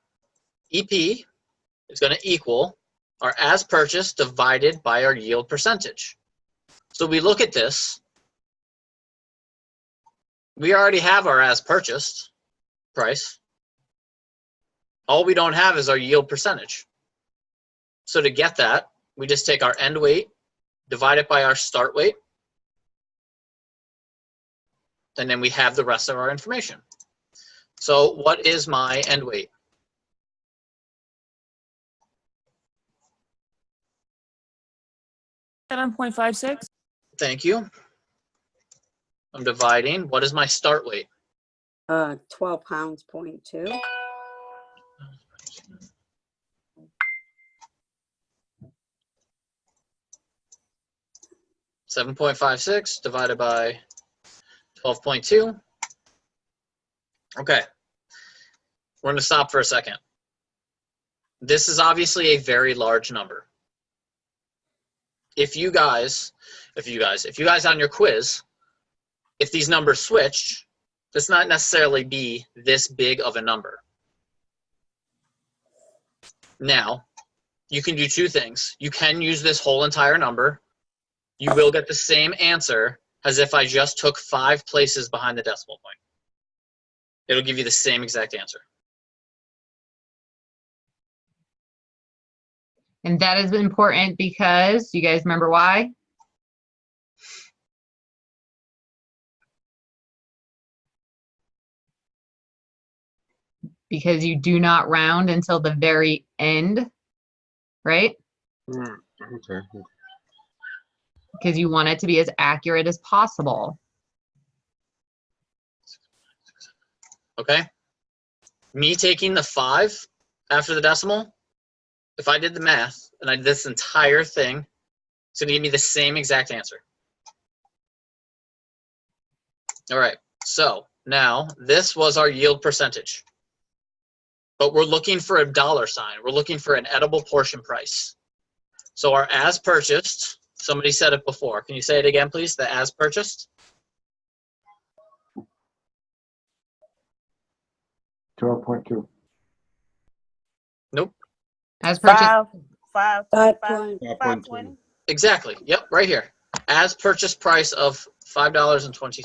EP is going to equal our as purchased divided by our yield percentage. So we look at this. We already have our as purchased price. All we don't have is our yield percentage. So to get that, we just take our end weight, divide it by our start weight, and then we have the rest of our information. So what is my end weight? 7.56. Thank you. I'm dividing. What is my start weight? 12 pounds, 0.2. $7.56 divided by 12.2. Okay. We're going to stop for a second. This is obviously a very large number. If you guys on your quiz, if these numbers switched, this not necessarily be this big of a number. Now, you can do two things. You can use this whole entire number. You will get the same answer as if I just took 5 places behind the decimal point. It'll give you the same exact answer. And that is important because, you guys remember why? Because you do not round until the very end, right? Okay. Because you want it to be as accurate as possible. Okay? Me taking the 5 after the decimal, if I did the math and I did this entire thing It's going to give me the same exact answer. All right, so now this was our yield percentage. But we're looking for a dollar sign. We're looking for an edible portion price. So our as purchased, somebody said it before. Can you say it again, please? The as purchased? 12.2. Nope. As purchased. 5.20. Exactly. Yep, right here. As purchase price of $5.20.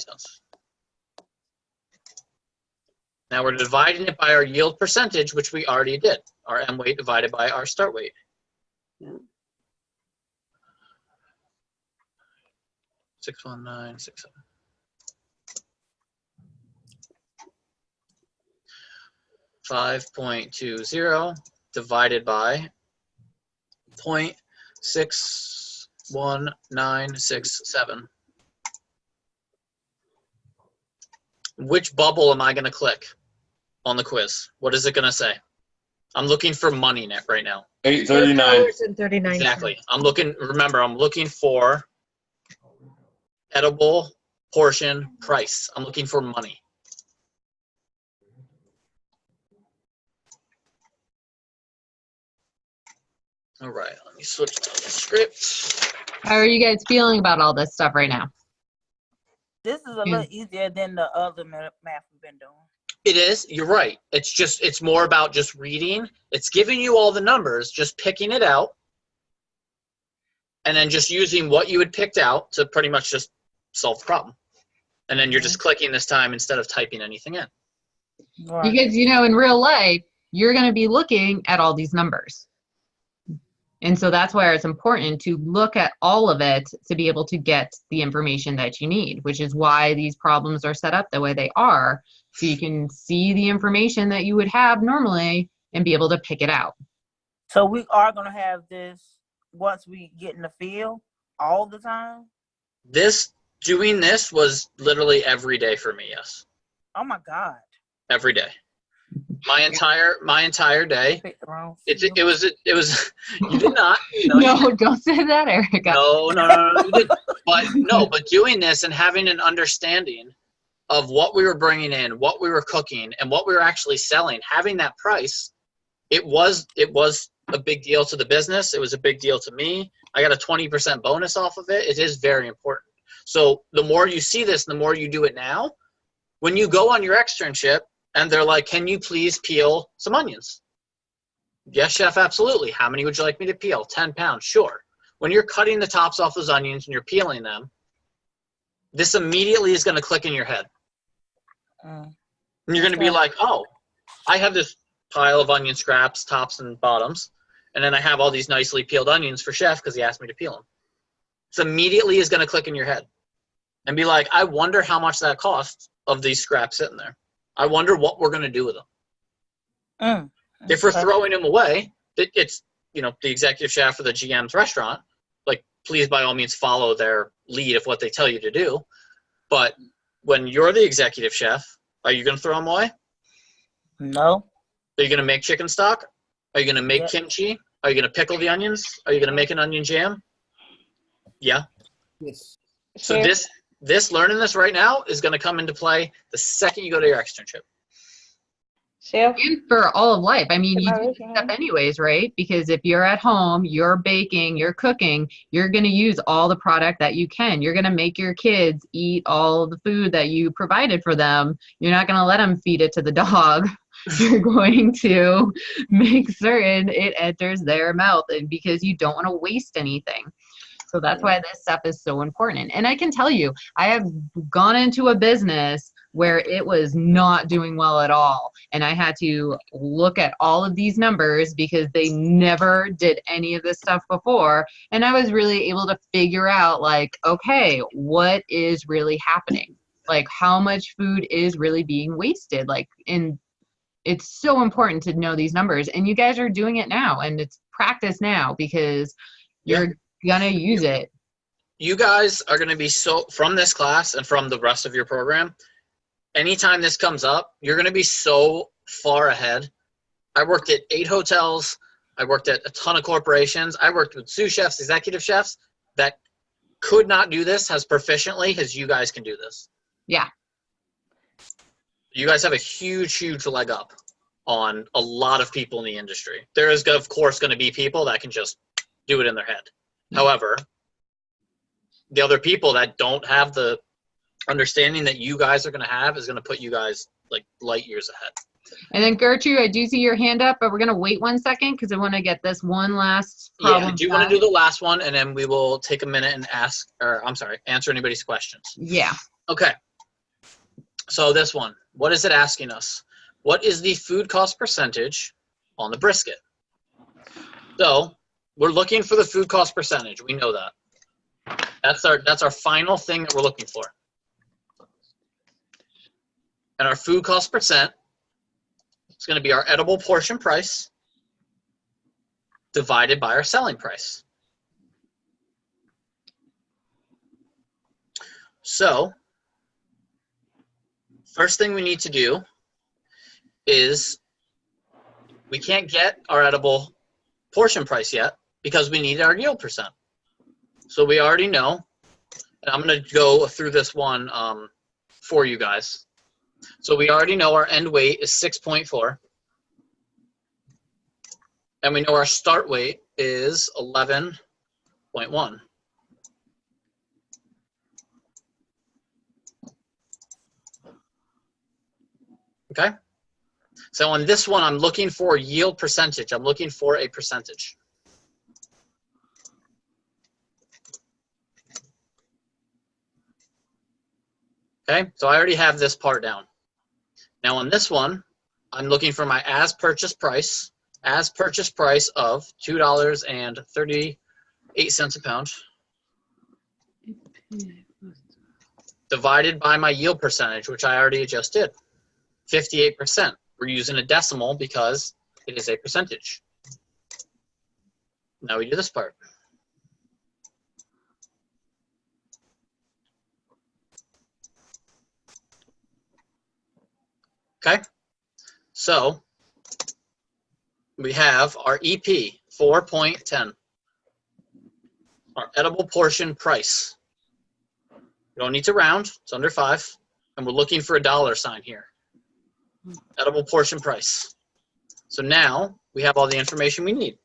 Now we're dividing it by our yield percentage, which we already did. Our M weight divided by our start weight. Yeah. 61967. 5.20 divided by 0.61967. Which bubble am I going to click on the quiz? What is it going to say? I'm looking for money net right now. 839. $8.39. Exactly. Remember, I'm looking for edible portion price. I'm looking for money. All right, let me switch to the script. How are you guys feeling about all this stuff right now? This is a little easier than the other math we've been doing. It is. You're right. It's more about just reading. It's giving you all the numbers, just picking it out, and then just using what you had picked out to pretty much just solve the problem. And then you're just clicking this time instead of typing anything in. Right. Because, in real life, you're going to be looking at all these numbers. And so that's why it's important to look at all of it to be able to get the information that you need, which is why these problems are set up the way they are, so you can see the information that you would have normally and be able to pick it out. So we are going to have this once we get in the field all the time? Doing this was literally every day for me, yes. Oh my God. Every day. My entire day. It was you did not. No, don't say that, Erica. No. But doing this and having an understanding of what we were bringing in, what we were cooking, and what we were actually selling, having that price, it was a big deal to the business. It was a big deal to me. I got a 20% bonus off of it. It is very important. So the more you see this, the more you do it now. When you go on your externship and they're like, can you please peel some onions? Yes, chef, absolutely. How many would you like me to peel? 10 pounds, sure. When you're cutting the tops off those onions and you're peeling them, this immediately is going to click in your head. And you're going to be like, oh, I have this pile of onion scraps, tops and bottoms, and then I have all these nicely peeled onions for chef because he asked me to peel them. This immediately is going to click in your head and be like, I wonder how much that costs of these scraps sitting there. I wonder what we're going to do with them. If we're throwing them away, it's, the executive chef or the GM's restaurant, like, please by all means follow their lead of what they tell you to do. But when you're the executive chef, are you going to throw them away? No. Are you going to make chicken stock? Are you going to make kimchi? Are you going to pickle the onions? Are you going to make an onion jam? Yeah. Yes. So this learning this right now is going to come into play the second you go to your externship. And for all of life. I mean, you do this stuff anyways, right? Because if you're at home, you're baking, you're cooking, you're going to use all the product that you can. You're going to make your kids eat all the food that you provided for them. You're not going to let them feed it to the dog. You're going to make certain it enters their mouth, and because you don't want to waste anything. So that's why this stuff is so important. And I can tell you, I have gone into a business where it was not doing well at all. And I had to look at all of these numbers because they never did any of this stuff before. And I was really able to figure out, like, okay, what is really happening? Like, how much food is really being wasted? Like, it's so important to know these numbers. And you guys are doing it now, and it's practice now because you're gonna use it. You guys are gonna be from this class and from the rest of your program, anytime this comes up, you're gonna be so far ahead. I worked at 8 hotels. I worked at a ton of corporations. I worked with sous chefs, executive chefs. that could not do this as proficiently as you guys can do this. Yeah. You guys have a huge leg up on a lot of people in the industry. There is, of course, going to be people that can just do it in their head. However, the other people that don't have the understanding that you guys are going to have is going to put you guys like light years ahead. And then Gertrude, I do see your hand up, but we're going to wait 1 second because I want to get this one last problem. Yeah, I do want to do the last one, and then we will take a minute and answer anybody's questions. Yeah. Okay. So this one, what is it asking us? What is the food cost percentage on the brisket? So we're looking for the food cost percentage. We know that. That's our final thing that we're looking for. And our food cost percent is going to be our edible portion price divided by our selling price. So first thing we need to do is we can't get our edible portion price yet because we need our yield percent. So we already know, and I'm going to go through this one for you guys. So we already know our end weight is 6.4. And we know our start weight is 11.1. Okay? So on this one, I'm looking for yield percentage. I'm looking for a percentage. Okay, so I already have this part down. Now on this one, I'm looking for my as purchase price of $2.38 a pound divided by my yield percentage, which I already just did, 58%. We're using a decimal because it is a percentage. Now we do this part. Okay, so we have our EP, 4.10, our edible portion price. We don't need to round, it's under 5, and we're looking for a dollar sign here. Edible portion price. So now we have all the information we need.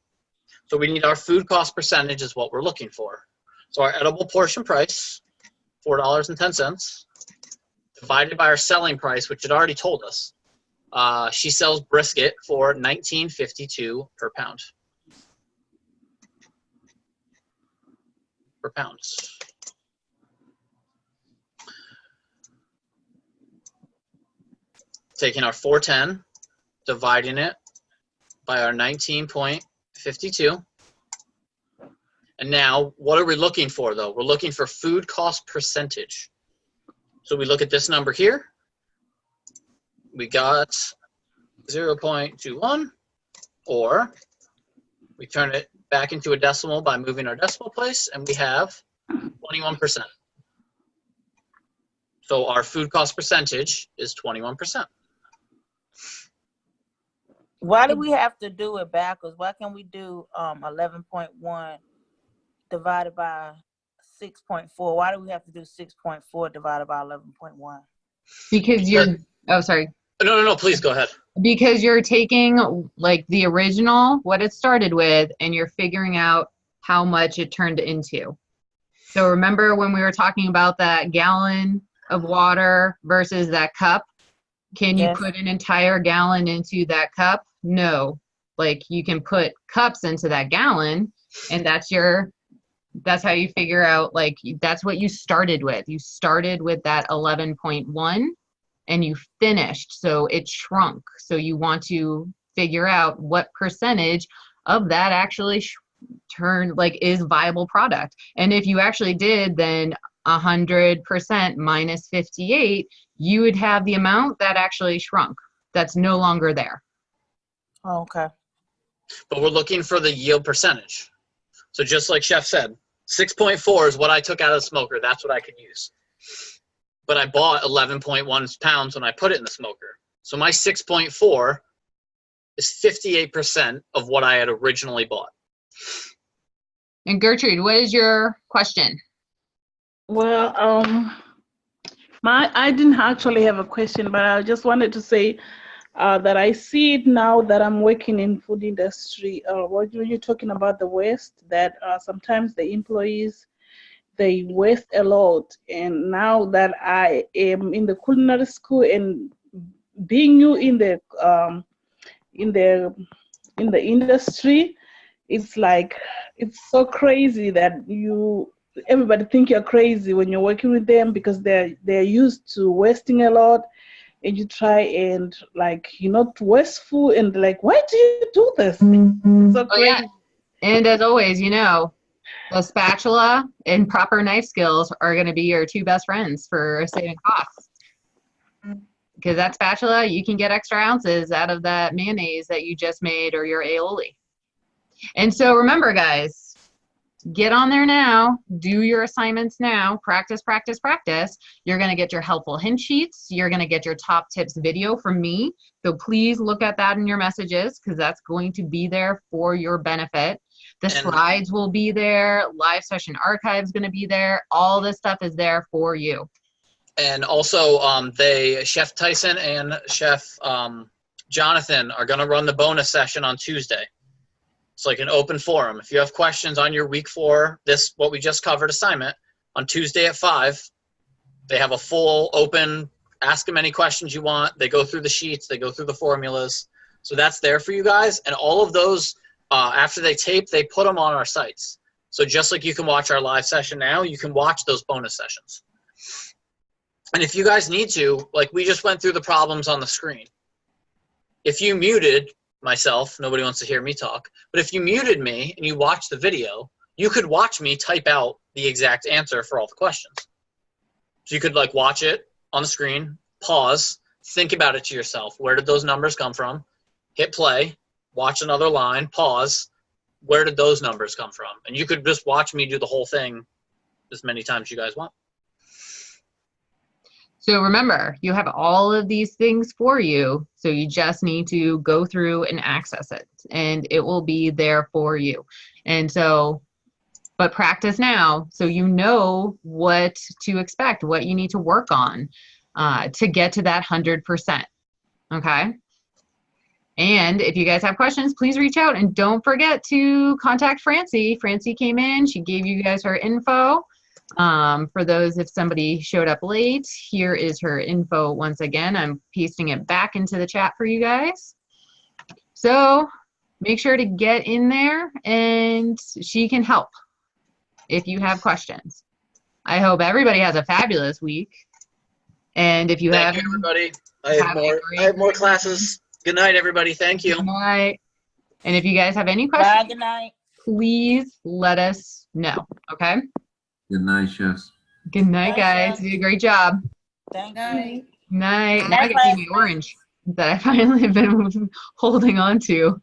So we need our food cost percentage is what we're looking for. So our edible portion price, $4.10, divided by our selling price, which it already told us. She sells brisket for $19.52 per pound. Per pound. Taking our 410, dividing it by our 19.52. And now, what are we looking for, though? We're looking for food cost percentage. So we look at this number here. We got 0.21, or we turn it back into a decimal by moving our decimal place, and we have 21%. So our food cost percentage is 21%. Why do we have to do it backwards? Why can't we do 11.1 divided by 6.4? Why do we have to do 6.4 divided by 11.1? Because you're, oh, sorry. No, please go ahead. Because you're taking like the original, what it started with, and you're figuring out how much it turned into. So remember when we were talking about that gallon of water versus that cup? Can you put an entire gallon into that cup? No. Like you can put cups into that gallon, and that's how you figure out, like, that's what you started with. You started with that 11.1 and you finished. So it shrunk. So you want to figure out what percentage of that actually is viable product. And if you actually did then 100% minus 58, you would have the amount that actually shrunk. That's no longer there. Oh, okay. But we're looking for the yield percentage. So just like Chef said, 6.4 is what I took out of the smoker. That's what I could use. But I bought 11.1 pounds when I put it in the smoker. So my 6.4 is 58% of what I had originally bought. And Gertrude, what is your question? Well, I didn't actually have a question, but I just wanted to say that I see it now that I'm working in food industry. What you're talking about the waste, that sometimes the employees, they waste a lot. And now that I am in the culinary school and being new in the industry, it's like, it's so crazy that everybody think you're crazy when you're working with them, because they're used to wasting a lot, and you try and like, not wasteful, and like, why do you do this? So crazy. Oh, yeah. And as always, the spatula and proper knife skills are going to be your two best friends for saving costs. Because that spatula, you can get extra ounces out of that mayonnaise that you just made or your aioli. And so remember, guys, get on there now. Do your assignments now. Practice, practice, practice. You're going to get your helpful hint sheets. You're going to get your top tips video from me. So please look at that in your messages, because that's going to be there for your benefit. The slides will be there. Live session archives going to be there. All this stuff is there for you. And also, Chef Tyson and Chef Jonathan are going to run the bonus session on Tuesday. It's like an open forum. If you have questions on your week 4, what we just covered assignment, on Tuesday at 5, they have a full open, ask them any questions you want. They go through the sheets. They go through the formulas. So that's there for you guys. And all of those, after they tape, they put them on our sites. So just like you can watch our live session now, you can watch those bonus sessions. And if you guys need to, like we just went through the problems on the screen. If you muted myself, nobody wants to hear me talk, but if you muted me and you watched the video, you could watch me type out the exact answer for all the questions. So you could like watch it on the screen, pause, think about it to yourself. Where did those numbers come from? Hit play, watch another line, pause. Where did those numbers come from? And you could just watch me do the whole thing as many times as you guys want. So remember, you have all of these things for you, so you just need to go through and access it, and it will be there for you. And so, but practice now so you know what to expect, what you need to work on to get to that 100%, okay? And if you guys have questions, please reach out, and don't forget to contact Francie. Francie came in, she gave you guys her info. For those, if somebody showed up late, here is her info once again. I'm pasting it back into the chat for you guys. So make sure to get in there, and she can help if you have questions. I hope everybody has a fabulous week. And if you Thank you, everybody. I have more classes. Good night, everybody. Thank you. Good night. And if you guys have any questions, Bye, good night. please let us know, okay? Good night, chefs. Good night, guys. You did a great job. Thank you. Night. Now I can see my orange that I finally have been holding on to.